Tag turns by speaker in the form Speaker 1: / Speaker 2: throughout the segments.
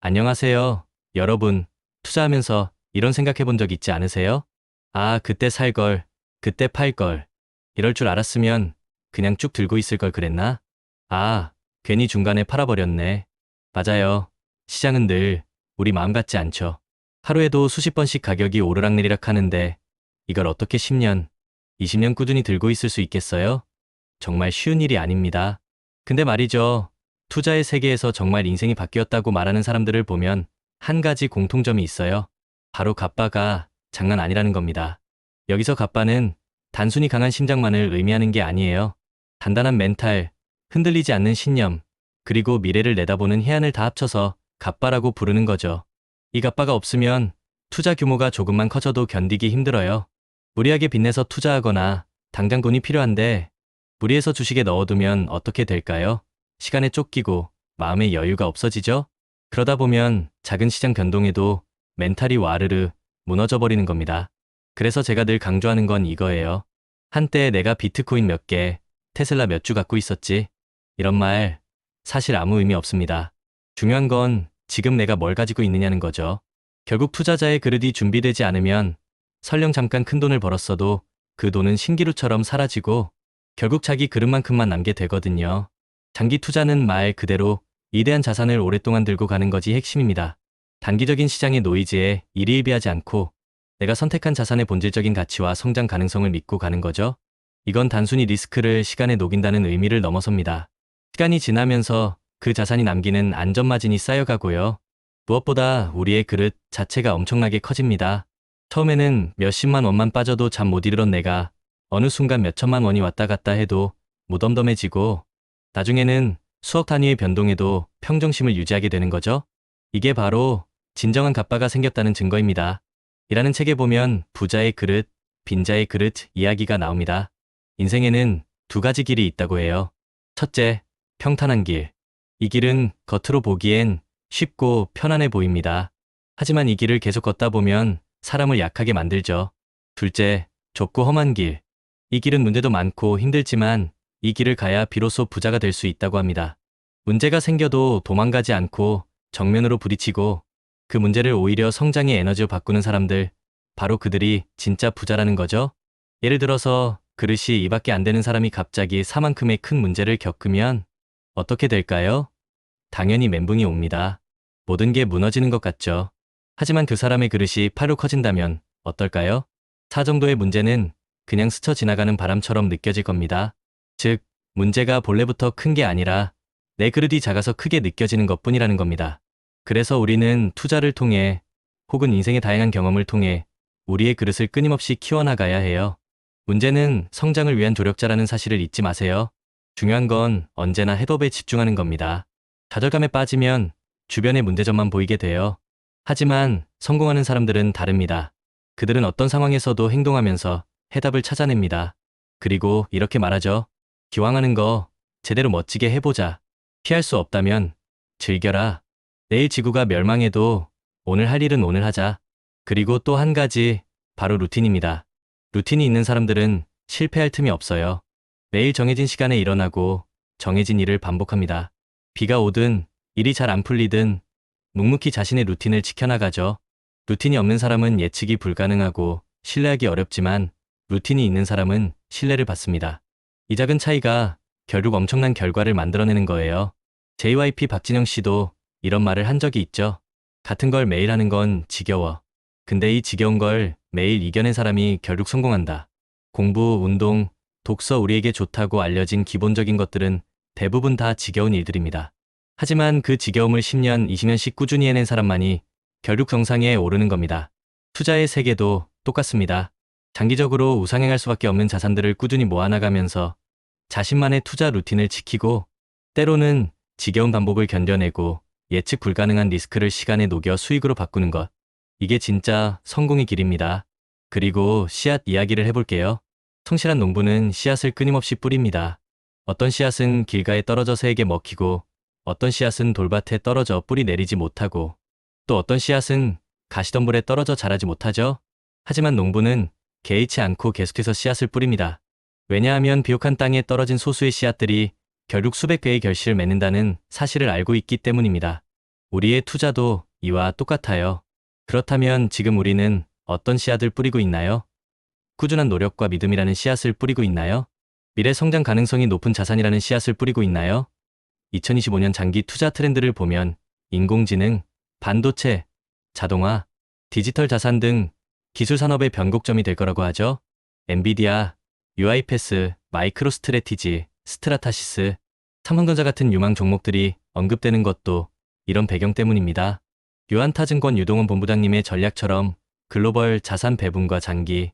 Speaker 1: 안녕하세요. 여러분, 투자하면서 이런 생각해 본 적 있지 않으세요? 아, 그때 살 걸, 그때 팔 걸. 이럴 줄 알았으면 그냥 쭉 들고 있을 걸 그랬나? 아, 괜히 중간에 팔아버렸네. 맞아요. 시장은 늘 우리 마음 같지 않죠. 하루에도 수십 번씩 가격이 오르락내리락 하는데 이걸 어떻게 10년, 20년 꾸준히 들고 있을 수 있겠어요? 정말 쉬운 일이 아닙니다. 근데 말이죠. 투자의 세계에서 정말 인생이 바뀌었다고 말하는 사람들을 보면 한 가지 공통점이 있어요. 바로 갑바가 장난 아니라는 겁니다. 여기서 갑바는 단순히 강한 심장만을 의미하는 게 아니에요. 단단한 멘탈, 흔들리지 않는 신념, 그리고 미래를 내다보는 해안을 다 합쳐서 갑바라고 부르는 거죠. 이 갑바가 없으면 투자 규모가 조금만 커져도 견디기 힘들어요. 무리하게 빚내서 투자하거나 당장 돈이 필요한데 무리해서 주식에 넣어두면 어떻게 될까요? 시간에 쫓기고 마음의 여유가 없어지죠? 그러다 보면 작은 시장 변동에도 멘탈이 와르르 무너져 버리는 겁니다. 그래서 제가 늘 강조하는 건 이거예요. 한때 내가 비트코인 몇 개, 테슬라 몇 주 갖고 있었지. 이런 말 사실 아무 의미 없습니다. 중요한 건 지금 내가 뭘 가지고 있느냐는 거죠. 결국 투자자의 그릇이 준비되지 않으면 설령 잠깐 큰 돈을 벌었어도 그 돈은 신기루처럼 사라지고 결국 자기 그릇만큼만 남게 되거든요. 장기 투자는 말 그대로 위대한 자산을 오랫동안 들고 가는 것이 핵심입니다. 단기적인 시장의 노이즈에 일희일비하지 않고 내가 선택한 자산의 본질적인 가치와 성장 가능성을 믿고 가는 거죠. 이건 단순히 리스크를 시간에 녹인다는 의미를 넘어섭니다. 시간이 지나면서 그 자산이 남기는 안전마진이 쌓여가고요. 무엇보다 우리의 그릇 자체가 엄청나게 커집니다. 처음에는 몇십만 원만 빠져도 잠 못 이루던 내가 어느 순간 몇천만 원이 왔다 갔다 해도 무덤덤해지고 나중에는 수억 단위의 변동에도 평정심을 유지하게 되는 거죠. 이게 바로 진정한 갑바가 생겼다는 증거입니다. 이라는 책에 보면 부자의 그릇, 빈자의 그릇 이야기가 나옵니다. 인생에는 두 가지 길이 있다고 해요. 첫째, 평탄한 길. 이 길은 겉으로 보기엔 쉽고 편안해 보입니다. 하지만 이 길을 계속 걷다 보면 사람을 약하게 만들죠. 둘째, 좁고 험한 길. 이 길은 문제도 많고 힘들지만 이 길을 가야 비로소 부자가 될 수 있다고 합니다. 문제가 생겨도 도망가지 않고 정면으로 부딪히고 그 문제를 오히려 성장의 에너지로 바꾸는 사람들, 바로 그들이 진짜 부자라는 거죠. 예를 들어서 그릇이 이밖에 안 되는 사람이 갑자기 사만큼의 큰 문제를 겪으면 어떻게 될까요? 당연히 멘붕이 옵니다. 모든 게 무너지는 것 같죠. 하지만 그 사람의 그릇이 파로 커진다면 어떨까요? 사 정도의 문제는 그냥 스쳐 지나가는 바람처럼 느껴질 겁니다. 즉, 문제가 본래부터 큰 게 아니라 내 그릇이 작아서 크게 느껴지는 것뿐이라는 겁니다. 그래서 우리는 투자를 통해 혹은 인생의 다양한 경험을 통해 우리의 그릇을 끊임없이 키워나가야 해요. 문제는 성장을 위한 조력자라는 사실을 잊지 마세요. 중요한 건 언제나 헤드업에 집중하는 겁니다. 좌절감에 빠지면 주변의 문제점만 보이게 돼요. 하지만 성공하는 사람들은 다릅니다. 그들은 어떤 상황에서도 행동하면서 해답을 찾아냅니다. 그리고 이렇게 말하죠. 기왕하는 거 제대로 멋지게 해보자. 피할 수 없다면 즐겨라. 내일 지구가 멸망해도 오늘 할 일은 오늘 하자. 그리고 또 한 가지, 바로 루틴입니다. 루틴이 있는 사람들은 실패할 틈이 없어요. 매일 정해진 시간에 일어나고 정해진 일을 반복합니다. 비가 오든 일이 잘 안 풀리든 묵묵히 자신의 루틴을 지켜나가죠. 루틴이 없는 사람은 예측이 불가능하고 신뢰하기 어렵지만 루틴이 있는 사람은 신뢰를 받습니다. 이 작은 차이가 결국 엄청난 결과를 만들어내는 거예요. JYP 박진영 씨도 이런 말을 한 적이 있죠. 같은 걸 매일 하는 건 지겨워. 근데 이 지겨운 걸 매일 이겨낸 사람이 결국 성공한다. 공부, 운동, 독서 우리에게 좋다고 알려진 기본적인 것들은 대부분 다 지겨운 일들입니다. 하지만 그 지겨움을 10년, 20년씩 꾸준히 해낸 사람만이 결국 정상에 오르는 겁니다. 투자의 세계도 똑같습니다. 장기적으로 우상향할 수밖에 없는 자산들을 꾸준히 모아나가면서 자신만의 투자 루틴을 지키고 때로는 지겨운 반복을 견뎌내고 예측 불가능한 리스크를 시간에 녹여 수익으로 바꾸는 것. 이게 진짜 성공의 길입니다. 그리고 씨앗 이야기를 해볼게요. 성실한 농부는 씨앗을 끊임없이 뿌립니다. 어떤 씨앗은 길가에 떨어져 새에게 먹히고 어떤 씨앗은 돌밭에 떨어져 뿌리 내리지 못하고 또 어떤 씨앗은 가시덤불에 떨어져 자라지 못하죠. 하지만 농부는 개의치 않고 계속해서 씨앗을 뿌립니다. 왜냐하면 비옥한 땅에 떨어진 소수의 씨앗들이 결국 수백 배의 결실을 맺는다는 사실을 알고 있기 때문입니다. 우리의 투자도 이와 똑같아요. 그렇다면 지금 우리는 어떤 씨앗을 뿌리고 있나요? 꾸준한 노력과 믿음이라는 씨앗을 뿌리고 있나요? 미래 성장 가능성이 높은 자산이라는 씨앗을 뿌리고 있나요? 2025년 장기 투자 트렌드를 보면 인공지능, 반도체, 자동화, 디지털 자산 등 기술 산업의 변곡점이 될 거라고 하죠. 엔비디아, 유아이패스, 마이크로스트래티지, 스트라타시스, 삼성전자 같은 유망 종목들이 언급되는 것도 이런 배경 때문입니다. 유한타증권 유동원 본부장님의 전략처럼 글로벌 자산 배분과 장기,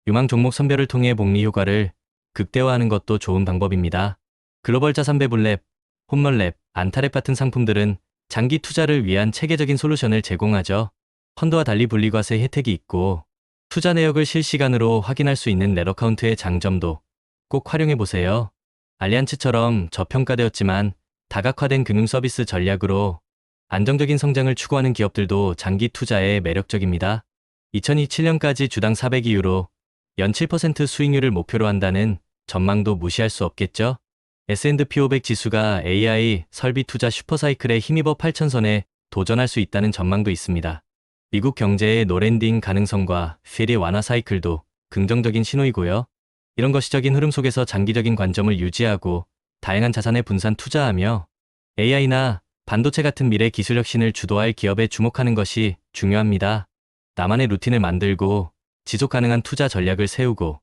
Speaker 1: 유망 종목 선별을 통해 복리 효과를 극대화하는 것도 좋은 방법입니다. 글로벌 자산 배분 랩, 홈런랩, 안타랩 같은 상품들은 장기 투자를 위한 체계적인 솔루션을 제공하죠. 펀드와 달리 분리과세 혜택이 있고 투자 내역을 실시간으로 확인할 수 있는 랩어카운트의 장점도 꼭 활용해 보세요. 알리안츠처럼 저평가되었지만 다각화된 금융 서비스 전략으로 안정적인 성장을 추구하는 기업들도 장기 투자에 매력적입니다. 2027년까지 주당 400이유로 연 7% 수익률을 목표로 한다는 전망도 무시할 수 없겠죠? S&P 500 지수가 AI 설비 투자 슈퍼사이클에 힘입어 8,000선에 도전할 수 있다는 전망도 있습니다. 미국 경제의 노랜딩 가능성과 페리 완화 사이클도 긍정적인 신호이고요. 이런 거시적인 흐름 속에서 장기적인 관점을 유지하고 다양한 자산에 분산 투자하며 AI나 반도체 같은 미래 기술 혁신을 주도할 기업에 주목하는 것이 중요합니다. 나만의 루틴을 만들고 지속 가능한 투자 전략을 세우고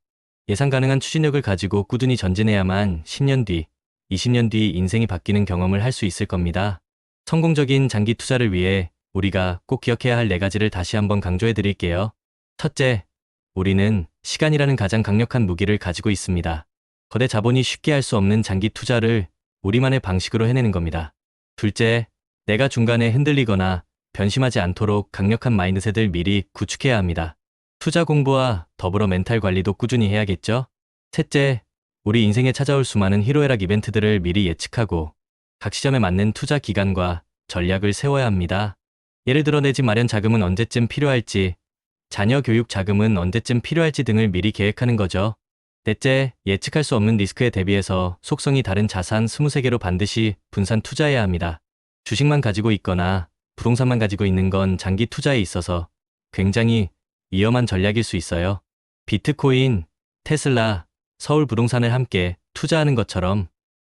Speaker 1: 예상 가능한 추진력을 가지고 꾸준히 전진해야만 10년 뒤, 20년 뒤 인생이 바뀌는 경험을 할 수 있을 겁니다. 성공적인 장기 투자를 위해 우리가 꼭 기억해야 할 4가지를 다시 한번 강조해 드릴게요. 첫째, 우리는 시간이라는 가장 강력한 무기를 가지고 있습니다. 거대 자본이 쉽게 할 수 없는 장기 투자를 우리만의 방식으로 해내는 겁니다. 둘째, 내가 중간에 흔들리거나 변심하지 않도록 강력한 마인드셋을 미리 구축해야 합니다. 투자 공부와 더불어 멘탈 관리도 꾸준히 해야겠죠? 셋째, 우리 인생에 찾아올 수많은 희로애락 이벤트들을 미리 예측하고 각 시점에 맞는 투자 기간과 전략을 세워야 합니다. 예를 들어 내 집 마련 자금은 언제쯤 필요할지, 자녀 교육 자금은 언제쯤 필요할지 등을 미리 계획하는 거죠. 넷째, 예측할 수 없는 리스크에 대비해서 속성이 다른 자산 23개로 반드시 분산 투자해야 합니다. 주식만 가지고 있거나 부동산만 가지고 있는 건 장기 투자에 있어서 굉장히 위험한 전략일 수 있어요. 비트코인, 테슬라, 서울 부동산을 함께 투자하는 것처럼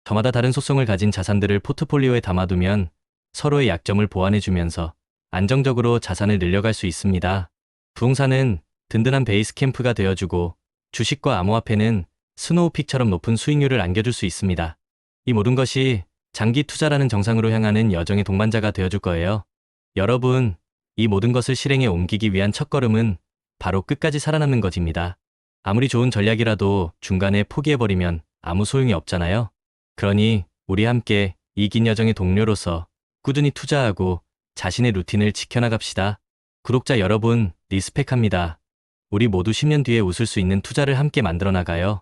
Speaker 1: 저마다 다른 속성을 가진 자산들을 포트폴리오에 담아두면 서로의 약점을 보완해주면서 안정적으로 자산을 늘려갈 수 있습니다. 부동산은 든든한 베이스 캠프가 되어주고 주식과 암호화폐는 스노우픽처럼 높은 수익률을 안겨줄 수 있습니다. 이 모든 것이 장기 투자라는 정상으로 향하는 여정의 동반자가 되어줄 거예요. 여러분, 이 모든 것을 실행에 옮기기 위한 첫걸음은 바로 끝까지 살아남는 것입니다. 아무리 좋은 전략이라도 중간에 포기해버리면 아무 소용이 없잖아요. 그러니 우리 함께 이 긴 여정의 동료로서 꾸준히 투자하고 자신의 루틴을 지켜나갑시다. 구독자 여러분, 리스펙합니다. 우리 모두 10년 뒤에 웃을 수 있는 투자를 함께 만들어 나가요.